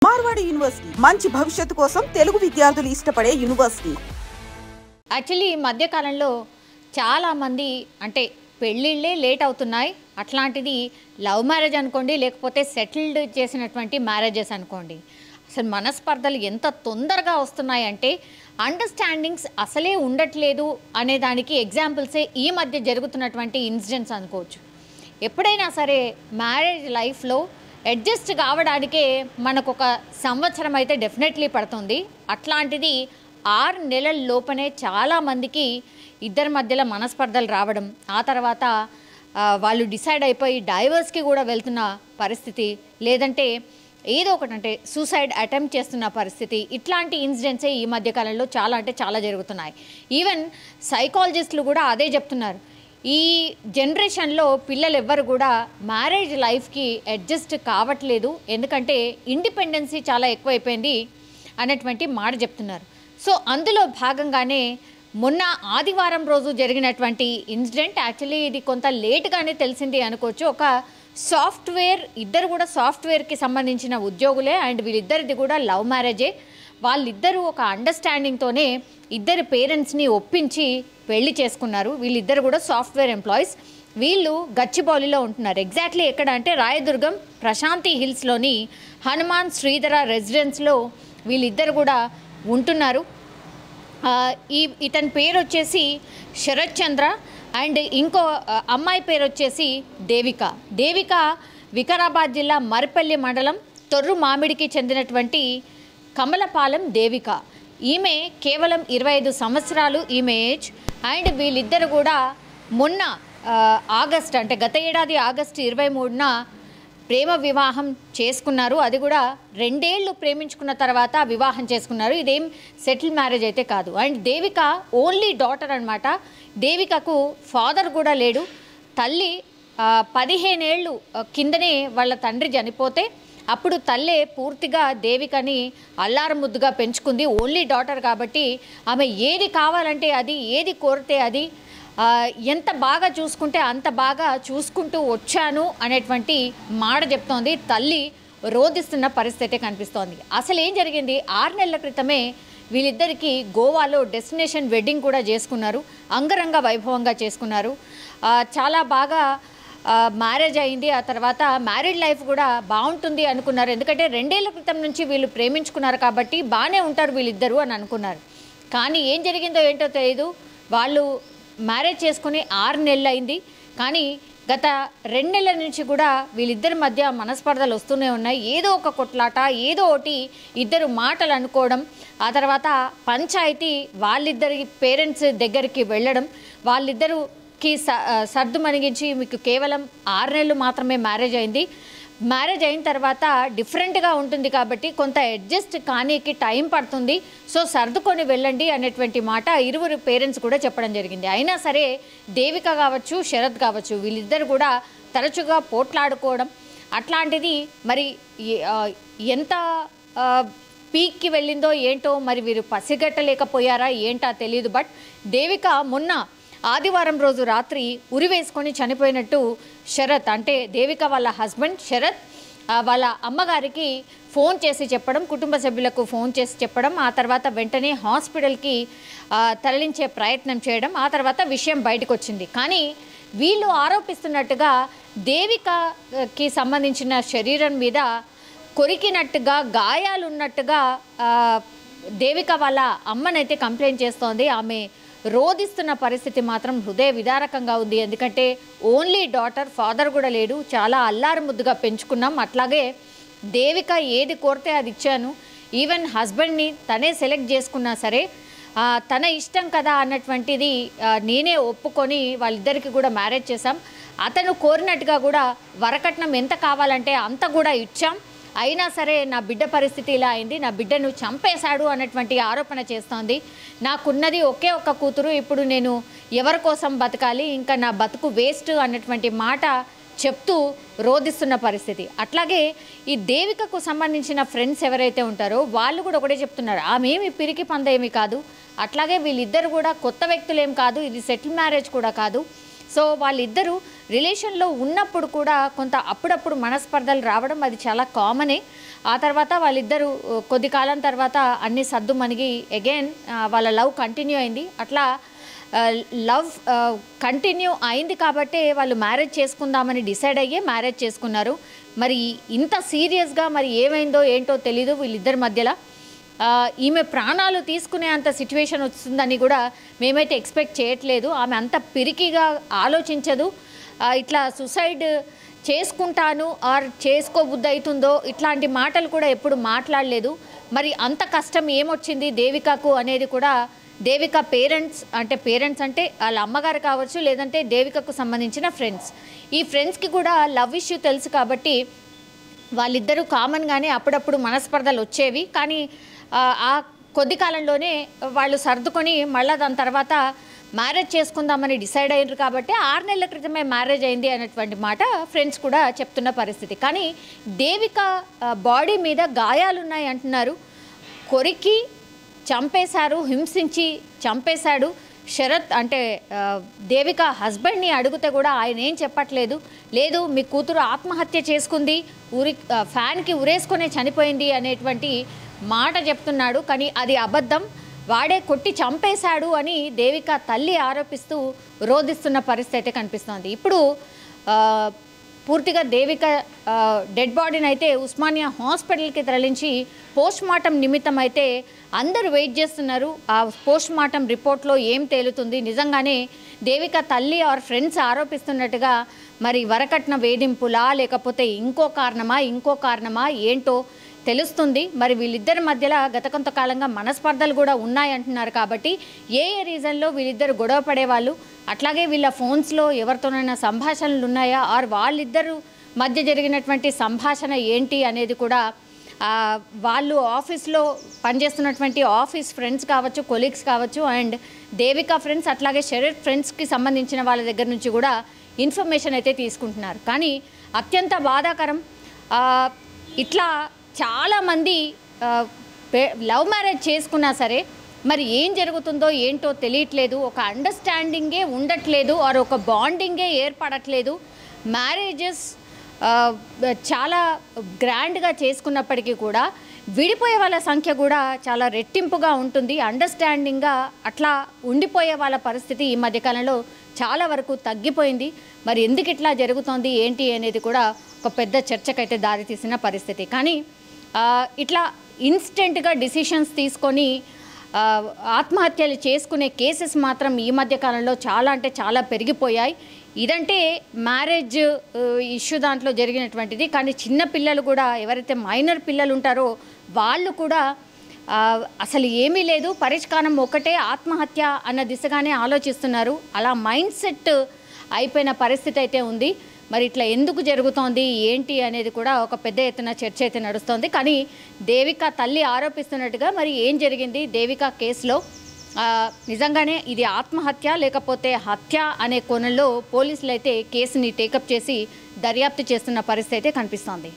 Marwadi university మంచి భవిష్యత్తు కోసం తెలుగు విద్యార్థులు ఇష్టపడే యూనివర్సిటీ. యాక్చువల్లీ ఈ మధ్యకాలంలో చాలామంది అంటే పెళ్ళిళ్ళే లేట్ అవుతున్నాయి. అట్లాంటిది లవ్ మ్యారేజ్ అనుకోండి, లేకపోతే సెటిల్డ్ చేసినటువంటి మ్యారేజెస్ అనుకోండి, అసలు మనస్పర్ధలు ఎంత తొందరగా వస్తున్నాయి అంటే అండర్స్టాండింగ్స్ అసలే ఉండట్లేదు అనే దానికి ఎగ్జాంపుల్సే ఈ మధ్య జరుగుతున్నటువంటి ఇన్సిడెంట్స్ అనుకోవచ్చు. ఎప్పుడైనా సరే మ్యారేజ్ లైఫ్లో అడ్జస్ట్ కావడానికే మనకు ఒక సంవత్సరం అయితే డెఫినెట్లీ పడుతుంది. అట్లాంటిది 6 నెలల లోపనే చాలామందికి ఇద్దరి మధ్యలో మనస్పర్ధలు రావడం, ఆ తర్వాత వాళ్ళు డిసైడ్ అయిపోయి డైవర్స్కి కూడా వెళ్తున్న పరిస్థితి, లేదంటే ఏదో ఒకటి అంటే సూసైడ్ అటెంప్ట్ చేస్తున్న పరిస్థితి, ఇట్లాంటి ఇన్సిడెంట్సే ఈ మధ్యకాలంలో చాలా అంటే చాలా జరుగుతున్నాయి. ఈవెన్ సైకాలజిస్టులు కూడా అదే చెప్తున్నారు. ఈ జనరేషన్లో పిల్లలు ఎవ్వరు కూడా మ్యారేజ్ లైఫ్కి అడ్జస్ట్ కావట్లేదు, ఎందుకంటే ఇండిపెండెన్సీ చాలా ఎక్కువైపోయింది అనేటువంటి మాట చెప్తున్నారు. సో అందులో భాగంగానే మొన్న ఆదివారం రోజు జరిగినటువంటి ఇన్సిడెంట్, యాక్చువల్లీ ఇది కొంత లేట్గానే తెలిసింది అనుకోవచ్చు. ఒక సాఫ్ట్వేర్, ఇద్దరు కూడా సాఫ్ట్వేర్కి సంబంధించిన ఉద్యోగులే అండ్ వీళ్ళిద్దరిది కూడా లవ్ మ్యారేజే. వాళ్ళిద్దరూ ఒక అండర్స్టాండింగ్తోనే ఇద్దరు పేరెంట్స్ని ఒప్పించి పెళ్లి చేసుకున్నారు. వీళ్ళిద్దరు కూడా సాఫ్ట్వేర్ ఎంప్లాయీస్. వీళ్ళు గచ్చిబౌలిలో ఉంటున్నారు. ఎగ్జాక్ట్లీ ఎక్కడ అంటే రాయదుర్గం ప్రశాంతి హిల్స్లోని హనుమాన్ శ్రీధర రెసిడెన్స్లో వీళ్ళిద్దరు కూడా ఉంటున్నారు. ఇతని పేరు వచ్చేసి శరత్ చంద్ర అండ్ ఇంకో అమ్మాయి పేరు వచ్చేసి దేవిక వికారాబాద్ జిల్లా మరిపల్లి మండలం తొర్రు మామిడికి చెందినటువంటి కమలపాలెం దేవిక. ఈమె కేవలం 25 సంవత్సరాలు ఈమె ఏజ్. అండ్ వీళ్ళిద్దరు కూడా మొన్న ఆగస్ట్ అంటే గత ఏడాది ఆగస్టు 23న ప్రేమ వివాహం చేసుకున్నారు. అది కూడా 2 ఏళ్ళు ప్రేమించుకున్న తర్వాత వివాహం చేసుకున్నారు. ఇదేం సెటిల్ మ్యారేజ్ అయితే కాదు. అండ్ దేవిక ఓన్లీ డాటర్ అనమాట. దేవికకు ఫాదర్ కూడా లేడు. తల్లి 15 ఏళ్ళు కిందనే వాళ్ళ తండ్రి చనిపోతే అప్పుడు తల్లే పూర్తిగా దేవికని అల్లారు ముద్దుగా పెంచుకుంది. ఓన్లీ డాటర్ కాబట్టి ఆమె ఏది కావాలంటే అది, ఏది కోరితే అది, ఎంత బాగా చూసుకుంటే అంత బాగా చూసుకుంటూ వచ్చాను అనేటువంటి మాట చెప్తోంది. తల్లి రోధిస్తున్న పరిస్థితి కనిపిస్తోంది. అసలు ఏం జరిగింది, 6 నెలల క్రితమే వీళ్ళిద్దరికీ గోవాలో డెస్టినేషన్ వెడ్డింగ్ కూడా చేసుకున్నారు. అంగరంగ వైభవంగా చేసుకున్నారు. చాలా బాగా మ్యారేజ్ అయింది. ఆ తర్వాత మ్యారీడ్ లైఫ్ కూడా బాగుంటుంది అనుకున్నారు. ఎందుకంటే 2 ఏళ్ల క్రితం నుంచి వీళ్ళు ప్రేమించుకున్నారు కాబట్టి బాగానే ఉంటారు వీళ్ళిద్దరూ అని అనుకున్నారు. కానీ ఏం జరిగిందో ఏంటో తెలియదు. వాళ్ళు మ్యారేజ్ చేసుకుని 6 నెలలు అయింది. కానీ గత 2 నెలల నుంచి కూడా వీళ్ళిద్దరి మధ్య మనస్పర్ధలు వస్తూనే ఉన్నాయి. ఏదో ఒక కొట్లాట, ఏదో ఒకటి ఇద్దరు మాటలు అనుకోవడం, ఆ తర్వాత పంచాయతీ వాళ్ళిద్దరి పేరెంట్స్ దగ్గరికి వెళ్ళడం, వాళ్ళిద్దరుకి సర్దు మణిగించి మీకు కేవలం 6 నెలలు మాత్రమే మ్యారేజ్ అయింది, మ్యారేజ్ అయిన తర్వాత డిఫరెంట్గా ఉంటుంది కాబట్టి కొంత అడ్జస్ట్ కానీకి టైం పడుతుంది, సో సర్దుకొని వెళ్ళండి అనేటువంటి మాట ఇరువురు పేరెంట్స్ కూడా చెప్పడం జరిగింది. అయినా సరే దేవిక కావచ్చు, శరత్ కావచ్చు, వీళ్ళిద్దరు కూడా తరచుగా పోట్లాడుకోవడం అట్లాంటిది మరి ఎంత పీక్కి వెళ్ళిందో ఏంటో మరి వీరు పసిగట్టలేకపోయారా ఏంటో తెలియదు. బట్ దేవిక మొన్న ఆదివారం రోజు రాత్రి ఉరివేసుకొని చనిపోయినట్టు శరత్ అంటే దేవిక వాళ్ళ హస్బెండ్ శరత్ వాళ్ళ అమ్మగారికి ఫోన్ చేసి చెప్పడం, కుటుంబ సభ్యులకు ఫోన్ చేసి చెప్పడం, ఆ తర్వాత వెంటనే హాస్పిటల్కి తరలించే ప్రయత్నం చేయడం, ఆ తర్వాత విషయం బయటకు వచ్చింది. కానీ వీళ్ళు ఆరోపిస్తున్నట్టుగా దేవికకి సంబంధించిన శరీరం మీద కొరికినట్టుగా గాయాలు ఉన్నట్టుగా దేవిక వాళ్ళ అమ్మనైతే కంప్లైంట్ చేస్తోంది. ఆమె రోధిస్తున్న పరిస్థితి మాత్రం హృదయ విదారకంగా ఉంది. ఎందుకంటే ఓన్లీ డాటర్, ఫాదర్ కూడా లేడు, చాలా అల్లారు ముద్దుగా పెంచుకున్నాం. అట్లాగే దేవిక ఏది కోరితే అది ఇచ్చాను, ఈవెన్ హస్బెండ్ని తనే సెలెక్ట్ చేసుకున్నా సరే తన ఇష్టం కదా అన్నటువంటిది నేనే ఒప్పుకొని వాళ్ళిద్దరికి కూడా మ్యారేజ్ చేశాం. అతను కోరినట్టుగా కూడా వరకట్నం ఎంత కావాలంటే అంత కూడా ఇచ్చాం. అయినా సరే నా బిడ్డ పరిస్థితి ఇలా అయింది, నా బిడ్డను చంపేశాడు అన్నటువంటి ఆరోపణ చేస్తోంది. నాకున్నది ఒకే ఒక్క కూతురు, ఇప్పుడు నేను ఎవరి కోసం బతకాలి, ఇంకా నా బతుకు వేస్ట్ అన్నటువంటి మాట చెప్తూ రోధిస్తున్న పరిస్థితి. అట్లాగే ఈ దేవికకు సంబంధించిన ఫ్రెండ్స్ ఎవరైతే ఉంటారో వాళ్ళు కూడా ఒకటే చెప్తున్నారు, ఆమె ఏమి పిరికి పందేమి కాదు, అట్లాగే వీళ్ళిద్దరు కూడా కొత్త వ్యక్తులేం కాదు, ఇది సెటిల్ మ్యారేజ్ కూడా కాదు. సో వాళ్ళిద్దరూ రిలేషన్లో ఉన్నప్పుడు కూడా కొంత అప్పుడప్పుడు మనస్పర్ధలు రావడం అది చాలా కామనే. ఆ తర్వాత వాళ్ళిద్దరూ కొద్ది కాలం తర్వాత అన్ని సర్దు మనిగి అగైన్ వాళ్ళ లవ్ కంటిన్యూ అయింది. అట్లా లవ్ కంటిన్యూ అయింది కాబట్టే వాళ్ళు మ్యారేజ్ చేసుకుందామని డిసైడ్ అయ్యే మ్యారేజ్ చేసుకున్నారు. మరి ఇంత సీరియస్గా మరి ఏమైందో ఏంటో తెలీదు వీళ్ళిద్దరి మధ్యలో. ఈమె ప్రాణాలు తీసుకునే అంత సిచ్యువేషన్ వస్తుందని కూడా మేమైతే ఎక్స్పెక్ట్ చేయట్లేదు. ఆమె అంత పిరికిగా ఆలోచించదు. ఇట్లా సూసైడ్ చేసుకుంటాను ఆర్ చేసుకోబుద్ధి అవుతుందో ఇట్లాంటి మాటలు కూడా ఎప్పుడు మాట్లాడలేదు. మరి అంత కష్టం ఏమొచ్చింది దేవికకు అనేది కూడా దేవిక పేరెంట్స్ అంటే వాళ్ళ అమ్మగారు కావచ్చు, లేదంటే దేవికకు సంబంధించిన ఫ్రెండ్స్, ఈ ఫ్రెండ్స్కి కూడా లవ్ ఇష్యూ తెలుసు కాబట్టి వాళ్ళిద్దరూ కామన్గానే అప్పుడప్పుడు మనస్పర్ధలు వచ్చేవి. కానీ ఆ కొద్ది కాలంలోనే వాళ్ళు సర్దుకొని మళ్ళీ దాని తర్వాత మ్యారేజ్ చేసుకుందామని డిసైడ్ అయ్యారు కాబట్టి 6 నెలల క్రితమే మ్యారేజ్ అయింది అనేటువంటి మాట ఫ్రెండ్స్ కూడా చెప్తున్న పరిస్థితి. కానీ దేవిక బాడీ మీద గాయాలున్నాయి అంటున్నారు. కొరికి చంపేశారు, హింసించి చంపేశాడు. శరత్ అంటే దేవిక హస్బెండ్ని అడిగితే కూడా ఆయన ఏం చెప్పట్లేదు. లేదు మీ కూతురు ఆత్మహత్య చేసుకుంది, ఫ్యాన్కి ఉరేసుకునే చనిపోయింది అనేటువంటి మాట చెప్తున్నాడు. కానీ అది అబద్ధం, వాడే కొట్టి చంపేశాడు అని దేవిక తల్లి ఆరోపిస్తూ రోధిస్తున్న పరిస్థితి అయితే కనిపిస్తోంది. ఇప్పుడు పూర్తిగా దేవిక డెడ్ బాడీని అయితే ఉస్మానియా హాస్పిటల్కి తరలించి పోస్ట్మార్టం నిమిత్తం అయితే అందరూ వెయిట్ చేస్తున్నారు. ఆ పోస్ట్మార్టం రిపోర్ట్లో ఏం తేలుతుంది, నిజంగానే దేవిక తల్లి ఆర్ ఫ్రెండ్స్ ఆరోపిస్తున్నట్టుగా మరి వరకట్న వేధింపులా లేకపోతే ఇంకో కారణమా ఏంటో తెలుస్తుంది. మరి వీళ్ళిద్దరి మధ్యలో గత కొంతకాలంగా మనస్పర్ధలు కూడా ఉన్నాయంటున్నారు. కాబట్టి ఏ రీజన్లో వీళ్ళిద్దరు గొడవ పడేవాళ్ళు, అట్లాగే వీళ్ళ ఫోన్స్లో ఎవరితోనైనా సంభాషణలు ఉన్నాయా ఆర్ వాళ్ళిద్దరు మధ్య జరిగినటువంటి సంభాషణ ఏంటి అనేది కూడా వాళ్ళు ఆఫీస్లో పనిచేస్తున్నటువంటి ఆఫీస్ ఫ్రెండ్స్ కావచ్చు, కొలీగ్స్ కావచ్చు, అండ్ దేవిక ఫ్రెండ్స్ అట్లాగే శరత్ ఫ్రెండ్స్కి సంబంధించిన వాళ్ళ దగ్గర నుంచి కూడా ఇన్ఫర్మేషన్ అయితే తీసుకుంటున్నారు. కానీ అత్యంత బాధాకరం, ఇట్లా చాలామంది లవ్ మ్యారేజ్ చేసుకున్నా సరే మరి ఏం జరుగుతుందో ఏంటో తెలియట్లేదు. ఒక అండర్స్టాండింగే ఉండట్లేదు ఆర్ ఒక బాండింగే ఏర్పడట్లేదు. మ్యారేజెస్ చాలా గ్రాండ్గా చేసుకున్నప్పటికీ కూడా విడిపోయే వాళ్ళ సంఖ్య కూడా చాలా రెట్టింపుగా ఉంటుంది. అండర్స్టాండింగ్గా అట్లా ఉండిపోయే వాళ్ళ పరిస్థితి ఈ మధ్యకాలంలో చాలా వరకు తగ్గిపోయింది. మరి ఎందుకు ఇట్లా జరుగుతోంది ఏంటి అనేది కూడా ఒక పెద్ద చర్చకైతే దారితీసిన పరిస్థితి. కానీ ఇట్లా ఇన్స్టెంట్గా డిసిషన్స్ తీసుకొని ఆత్మహత్యలు చేసుకునే కేసెస్ మాత్రం ఈ మధ్య కాలంలో చాలా అంటే చాలా పెరిగిపోయాయి. ఇదంటే మ్యారేజ్ ఇష్యూ దాంట్లో జరిగినటువంటిది. కానీ చిన్న పిల్లలు కూడా ఎవరైతే మైనర్ పిల్లలు ఉంటారో వాళ్ళు కూడా అసలు ఏమీ లేదు, పరిష్కారం ఒకటే ఆత్మహత్య అన్న దిశగానే ఆలోచిస్తున్నారు. అలా మైండ్ సెట్ అయిపోయిన పరిస్థితి అయితే ఉంది. మరి ఇట్లా ఎందుకు జరుగుతోంది ఏంటి అనేది కూడా ఒక పెద్ద ఎత్తున చర్చ అయితే నడుస్తోంది. కానీ దేవిక తల్లి ఆరోపిస్తున్నట్టుగా మరి ఏం జరిగింది దేవిక కేసులో, నిజంగానే ఇది ఆత్మహత్య లేకపోతే హత్య అనే కోణంలో పోలీసులు అయితే కేసుని టేకప్ చేసి దర్యాప్తు చేస్తున్న పరిస్థితి అయితే కనిపిస్తోంది.